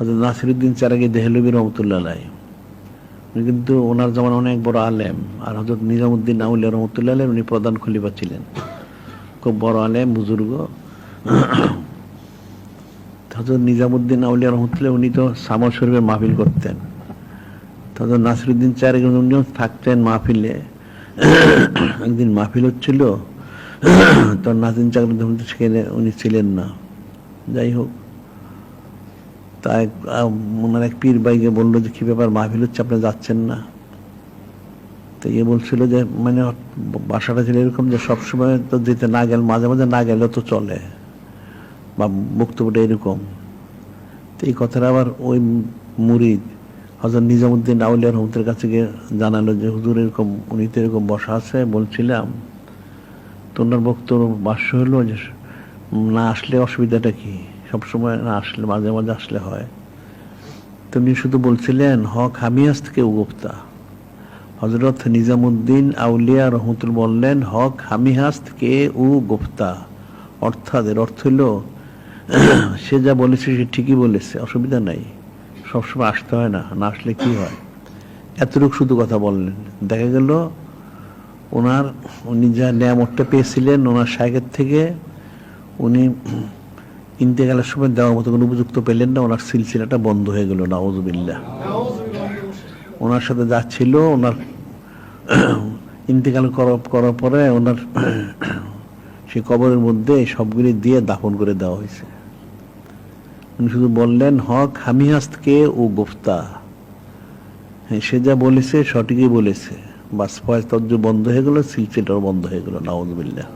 হযরত নাসিরউদ্দিন চারাগি দেহলভী রহমতুল্লাহ আলাইহি, উনি কিন্তু ওনার জামান অনেক বড় আলেম। আর হযরত নিজামুদ্দিন আউলিয়া রহমতুল্লাহ আলাইহি উনি প্রধান খলিফা ছিলেন, খুব বড় আলেম বুজুর্গ। হযরত নিজামুদ্দিন আউলিয়া রহমতুল্লাহ উনি তো সামর শরীফে মাহফিল করতেন। হযরত নাসিরউদ্দিন চারাগি উনিও থাকতেন মাহফিলে। একদিন মাহফিল হচ্ছিল, তো নাসিরউদ্দিন চারাগি সেখানে উনি ছিলেন না। যাই হোক, তাই ওনার এক পীর ভাইকে বললো যে কি ব্যাপার, মাহফিল হচ্ছে আপনি যাচ্ছেন না? তো ইয়ে বলছিল যে মানে বাসাটা ছিল এরকম যে সবসময় তো যেতে না গেলে, মাঝে মাঝে না গেলেও তো চলে, বা বক্তব্যটা এরকম। তো এই কথাটা আবার ওই মুরিদ হযরত নিজামুদ্দিন আউলিয়া রহমতের কাছে গিয়ে জানালো যে হুজুর এরকম, উনি তো এরকম বসা আছে, বলছিলাম তো ওনার বক্তব্য ভাষ্য হলো যে না আসলে অসুবিধাটা কি, সবসময় না আসলে, মাঝে মাঝে আসলে হয়। তুমি শুধু বলছিলেন হক হামিয়াস্ত কে উগুপ্তা। হযরত নিজামুদ্দিন আউলিয়া রহমতুল্লাহ বললেন হক হামিহাস্ত কে উ গুপ্তা, অর্থাৎ এর অর্থ হইল সে যা বলেছে সে ঠিকই বলেছে, অসুবিধা নাই, সবসময় আসতে হয় না, না আসলে কি হয়, এতটুকু শুধু কথা বললেন। দেখা গেল ওনার, উনি যা নেয়ামতটা পেয়েছিলেন ওনার শায়খের থেকে, উনি ইন্তেকালের সময় দেওয়ার মতো কোনো উপযুক্ত পেলেন না, ওনার সিলসিলাটা বন্ধ হয়ে গেল। নাউযুবিল্লাহ। ওনার সাথে যা ছিল, ওনার ইন্তেকাল করার পরে ওনার সেই কবরের মধ্যে সবগুলি দিয়ে দাফন করে দেওয়া হয়েছে। উনি শুধু বললেন হক হামিহাস্ত কে ও গুফতা, সে যা বলেছে সঠিকই বলেছে, বাস ফয়েজ তজ্জু বন্ধ হয়ে গেল, সিলসিলাটাও বন্ধ হয়ে গেল। নাউযুবিল্লাহ।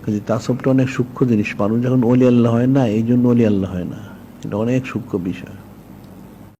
কাজে তাসব্বটা অনেক সূক্ষ্ম জিনিস। মানুষ যখন ওলি আল্লাহ হয় না, এই জন্য ওলি আল্লাহ হয় না, এটা অনেক সূক্ষ্ম বিষয়।